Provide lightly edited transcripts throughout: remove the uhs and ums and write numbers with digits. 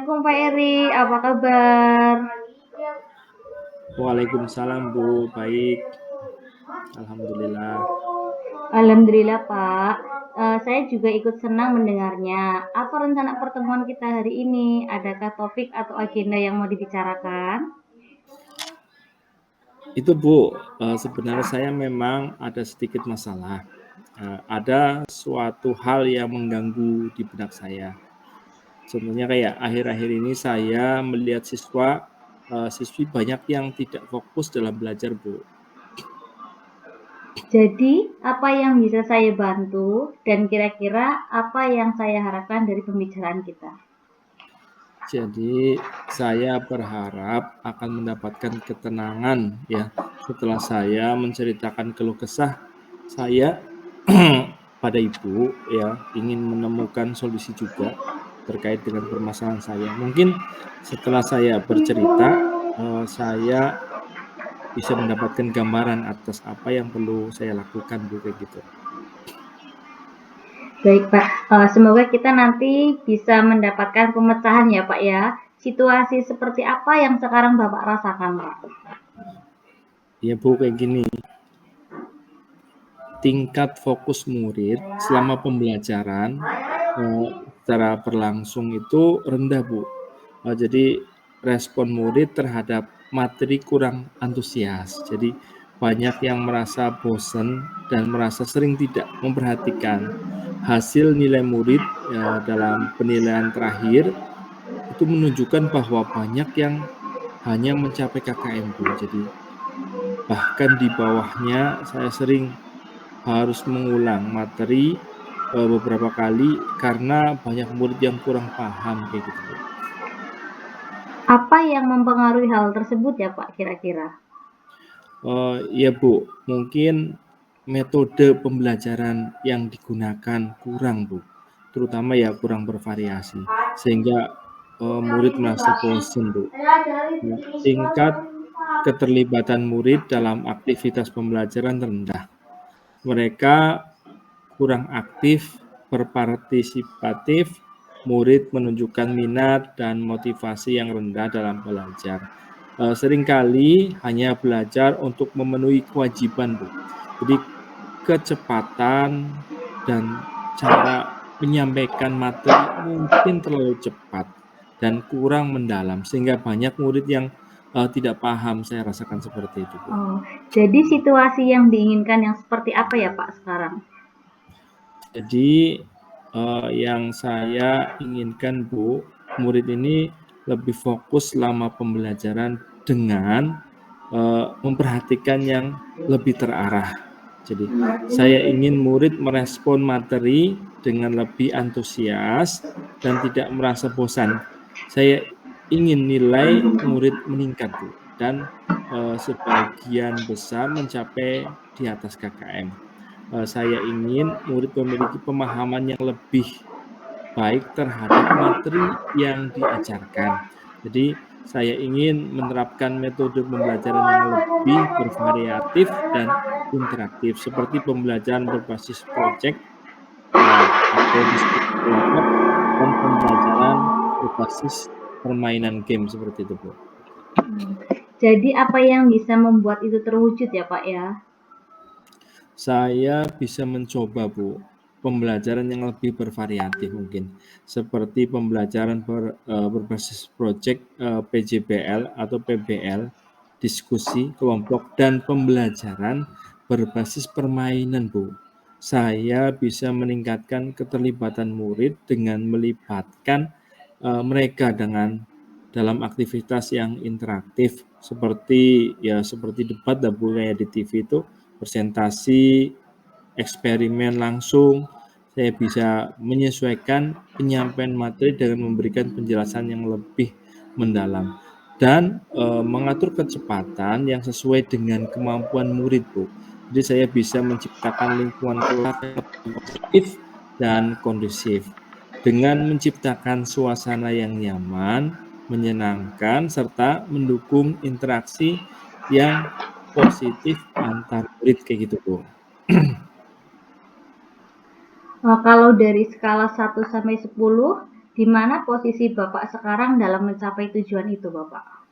Assalamualaikum Pak Eri, apa kabar? Waalaikumsalam Bu, baik. Alhamdulillah. Alhamdulillah Pak. Saya juga ikut senang mendengarnya. Apa rencana pertemuan kita hari ini? Adakah topik atau agenda yang mau dibicarakan? Itu Bu, sebenarnya saya memang ada sedikit masalah. Ada suatu hal yang mengganggu di benak saya. Contohnya kayak akhir-akhir ini saya melihat siswi banyak yang tidak fokus dalam belajar Bu. Jadi, apa yang bisa saya bantu dan kira-kira apa yang saya harapkan dari pembicaraan kita? Jadi saya berharap akan mendapatkan ketenangan ya setelah saya menceritakan keluh kesah saya pada Ibu ya, ingin menemukan solusi juga terkait dengan permasalahan saya. Mungkin setelah saya bercerita, saya bisa mendapatkan gambaran atas apa yang perlu saya lakukan Bu, kayak gitu. Baik Pak, semoga kita nanti bisa mendapatkan pemecahan ya Pak ya. Situasi seperti apa yang sekarang Bapak rasakan Pak? Ya Bu, kayak gini, tingkat fokus murid selama pembelajaran secara berlangsung itu rendah Bu. Jadi respon murid terhadap materi kurang antusias. Jadi banyak yang merasa bosan dan merasa sering tidak memperhatikan hasil nilai murid dalam penilaian terakhir itu menunjukkan bahwa banyak yang hanya mencapai KKM Bu. Jadi bahkan di bawahnya saya sering harus mengulang materi beberapa kali karena banyak murid yang kurang paham kayak gitu Bu. Apa yang mempengaruhi hal tersebut ya Pak kira-kira? Ya Bu, mungkin metode pembelajaran yang digunakan kurang Bu, terutama ya kurang bervariasi, sehingga murid merasa bosan Bu. Ya, tingkat keterlibatan murid dalam aktivitas pembelajaran rendah. Mereka kurang aktif, berpartisipatif, murid menunjukkan minat dan motivasi yang rendah dalam belajar. Seringkali hanya belajar untuk memenuhi kewajiban, Bu. Jadi kecepatan dan cara menyampaikan materi mungkin terlalu cepat dan kurang mendalam sehingga banyak murid yang tidak paham. Saya rasakan seperti itu, Bu. Oh, jadi situasi yang diinginkan yang seperti apa ya Pak sekarang? Jadi yang saya inginkan Bu, murid ini lebih fokus selama pembelajaran dengan memperhatikan yang lebih terarah. Jadi saya ingin murid merespon materi dengan lebih antusias dan tidak merasa bosan. Saya ingin nilai murid meningkat Bu, dan sebagian besar mencapai di atas KKM. Saya ingin murid memiliki pemahaman yang lebih baik terhadap materi yang diajarkan. Jadi saya ingin menerapkan metode pembelajaran yang lebih bervariatif dan interaktif seperti pembelajaran berbasis proyek atau diskusi kelompok dan pembelajaran berbasis permainan game seperti itu, Bu. Jadi apa yang bisa membuat itu terwujud ya Pak ya? Saya bisa mencoba, Bu, pembelajaran yang lebih bervariatif mungkin, seperti pembelajaran berbasis proyek PJBL atau PBL, diskusi kelompok, dan pembelajaran berbasis permainan, Bu. Saya bisa meningkatkan keterlibatan murid dengan melibatkan mereka dalam aktivitas yang interaktif seperti debat dan Bu, kayak di TV itu presentasi, eksperimen langsung. Saya bisa menyesuaikan penyampaian materi dengan memberikan penjelasan yang lebih mendalam dan mengatur kecepatan yang sesuai dengan kemampuan murid, Bu. Jadi saya bisa menciptakan lingkungan kelas yang lebih positif dan kondusif dengan menciptakan suasana yang nyaman, menyenangkan, serta mendukung interaksi yang positif antar murid kayak gitu, Bu. Kalau dari skala 1 sampai 10, Di mana posisi Bapak sekarang dalam mencapai tujuan itu, Bapak?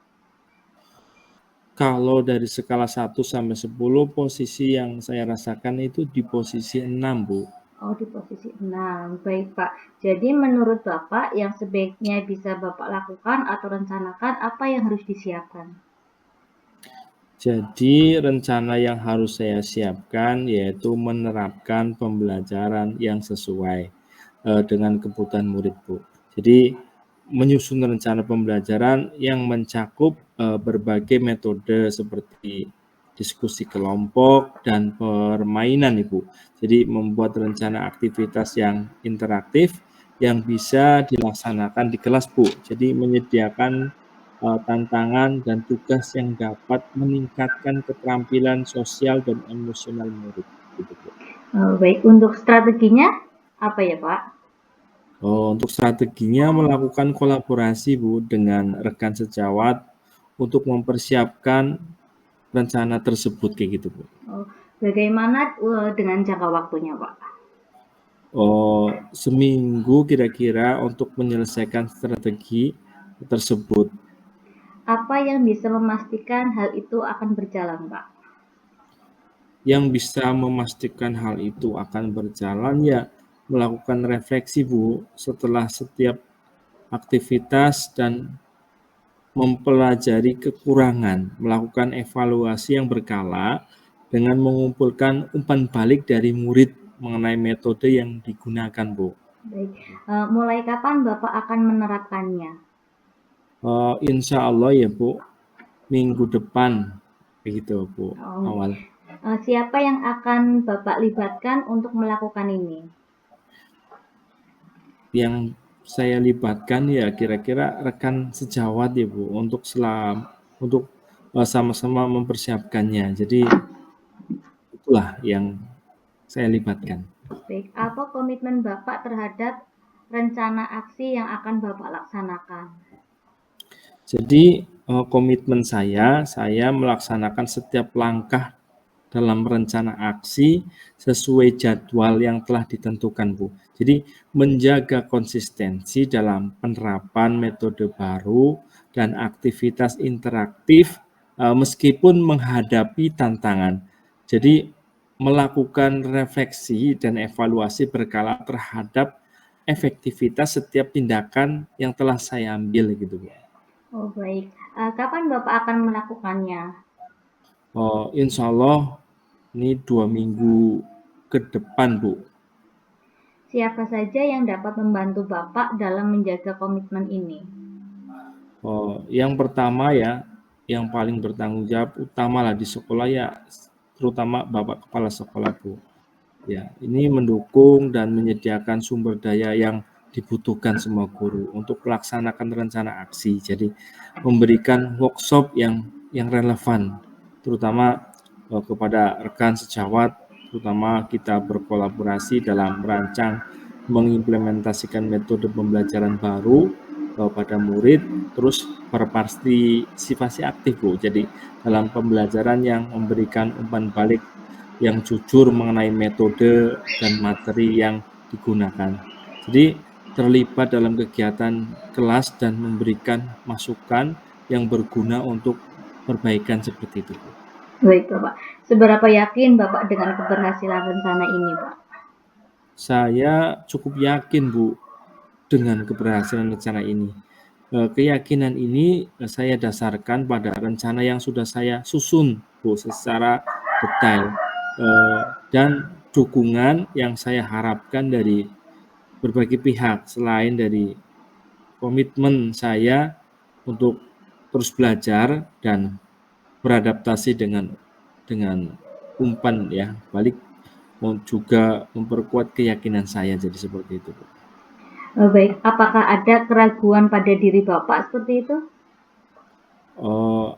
Kalau dari skala 1 sampai 10, posisi yang saya rasakan itu di posisi 6, Bu. Oh, di posisi 6. Baik, Pak. Jadi menurut Bapak yang sebaiknya bisa Bapak lakukan atau rencanakan apa yang harus disiapkan? Jadi rencana yang harus saya siapkan yaitu menerapkan pembelajaran yang sesuai dengan kebutuhan murid, Bu. Jadi menyusun rencana pembelajaran yang mencakup berbagai metode seperti diskusi kelompok dan permainan, Ibu. Jadi membuat rencana aktivitas yang interaktif yang bisa dilaksanakan di kelas, Bu. Jadi menyediakan tantangan dan tugas yang dapat meningkatkan keterampilan sosial dan emosional murid, gitu, Bu. Baik, untuk strateginya apa ya, Pak? Untuk strateginya melakukan kolaborasi, Bu, dengan rekan sejawat untuk mempersiapkan rencana tersebut, kayak gitu, Bu. Bagaimana dengan jangka waktunya, Pak? Seminggu kira-kira untuk menyelesaikan strategi tersebut. Apa yang bisa memastikan hal itu akan berjalan, Pak? Yang bisa memastikan hal itu akan berjalan ya melakukan refleksi, Bu, setelah setiap aktivitas dan mempelajari kekurangan, melakukan evaluasi yang berkala dengan mengumpulkan umpan balik dari murid mengenai metode yang digunakan, Bu. Baik, mulai kapan Bapak akan menerapkannya? Insya Allah ya, Bu, minggu depan, begitu, Bu, Oh, awal. siapa yang akan Bapak libatkan untuk melakukan ini? Yang saya libatkan ya kira-kira rekan sejawat ya, Bu, untuk sama-sama mempersiapkannya. Jadi itulah yang saya libatkan. Baik, apa komitmen Bapak terhadap rencana aksi yang akan Bapak laksanakan? Jadi komitmen saya melaksanakan setiap langkah dalam rencana aksi sesuai jadwal yang telah ditentukan, Bu. Jadi menjaga konsistensi dalam penerapan metode baru dan aktivitas interaktif meskipun menghadapi tantangan. Jadi melakukan refleksi dan evaluasi berkala terhadap efektivitas setiap tindakan yang telah saya ambil, gitu, Bu. Oh, baik. Kapan Bapak akan melakukannya? Insya Allah ini 2 minggu ke depan, Bu. Siapa saja yang dapat membantu Bapak dalam menjaga komitmen ini? Yang pertama ya, yang paling bertanggung jawab utamalah di sekolah ya, terutama Bapak Kepala Sekolah, Bu. Ya, ini mendukung dan menyediakan sumber daya yang dibutuhkan semua guru untuk melaksanakan rencana aksi. Jadi memberikan workshop yang relevan, terutama kepada rekan sejawat, terutama kita berkolaborasi dalam merancang mengimplementasikan metode pembelajaran baru pada murid, terus berpartisipasi aktif, Bu. Jadi dalam pembelajaran yang memberikan umpan balik yang jujur mengenai metode dan materi yang digunakan. Jadi terlibat dalam kegiatan kelas dan memberikan masukan yang berguna untuk perbaikan seperti itu, Bu. Baik, Bapak. Seberapa yakin Bapak dengan keberhasilan rencana ini, Pak? Saya cukup yakin, Bu, dengan keberhasilan rencana ini. Keyakinan ini saya dasarkan pada rencana yang sudah saya susun, Bu, secara detail, dan dukungan yang saya harapkan dari berbagai pihak selain dari komitmen saya untuk terus belajar dan beradaptasi dengan umpan ya balik, juga memperkuat keyakinan saya, jadi seperti itu, Bu. Baik, apakah ada keraguan pada diri Bapak seperti itu?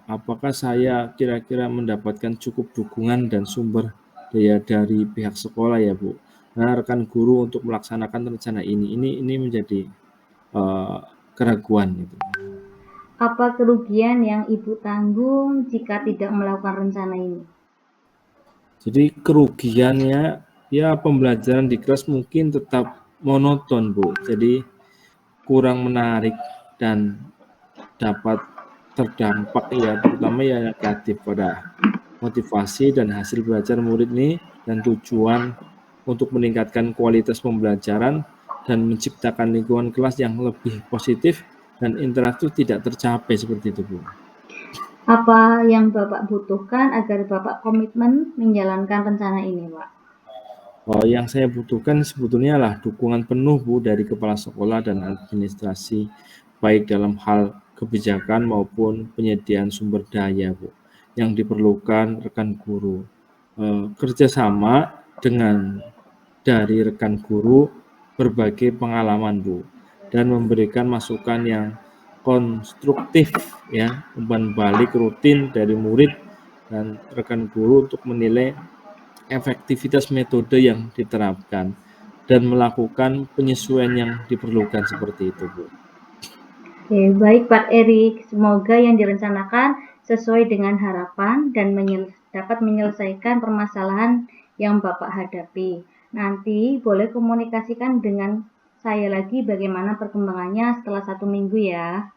Apakah saya kira-kira mendapatkan cukup dukungan dan sumber daya dari pihak sekolah ya, Bu? Nah, rekan guru untuk melaksanakan rencana ini menjadi keraguan gitu. Apa kerugian yang Ibu tanggung jika tidak melakukan rencana ini? Jadi kerugiannya ya pembelajaran di kelas mungkin tetap monoton, Bu. Jadi kurang menarik dan dapat terdampak ya, terutama ya negatif pada motivasi dan hasil belajar murid nih, dan tujuan untuk meningkatkan kualitas pembelajaran dan menciptakan lingkungan kelas yang lebih positif dan interaktif tidak tercapai seperti itu, Bu. Apa yang Bapak butuhkan agar Bapak komitmen menjalankan rencana ini, Pak? Yang saya butuhkan sebetulnya lah dukungan penuh, Bu, dari kepala sekolah dan administrasi, baik dalam hal kebijakan maupun penyediaan sumber daya, Bu, yang diperlukan rekan guru. Kerjasama dengan dari rekan guru berbagai pengalaman, Bu, dan memberikan masukan yang konstruktif ya, umpan balik rutin dari murid dan rekan guru untuk menilai efektivitas metode yang diterapkan dan melakukan penyesuaian yang diperlukan seperti itu, Bu. Oke, baik Pak Erik. Semoga yang direncanakan sesuai dengan harapan dan dapat menyelesaikan permasalahan yang Bapak hadapi. Nanti boleh komunikasikan dengan saya lagi bagaimana perkembangannya setelah 1 minggu ya.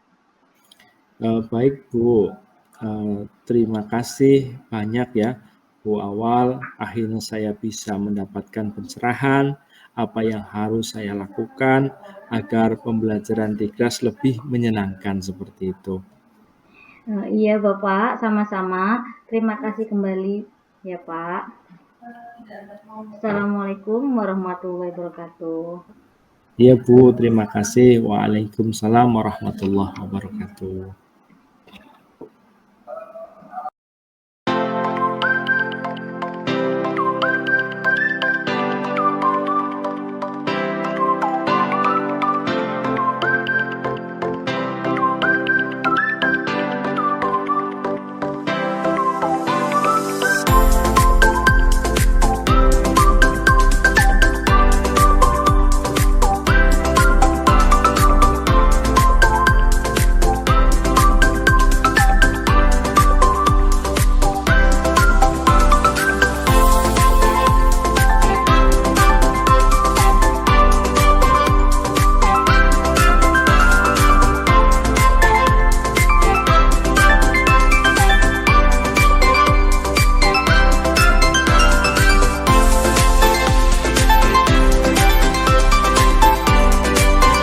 Baik, Bu. Terima kasih banyak ya, Bu Awal. Akhirnya saya bisa mendapatkan pencerahan apa yang harus saya lakukan agar pembelajaran di kelas lebih menyenangkan seperti itu. Iya Bapak, sama-sama. Terima kasih kembali ya Pak. Assalamualaikum warahmatullahi wabarakatuh. Iya, Bu. Terima kasih. Waalaikumsalam warahmatullahi wabarakatuh.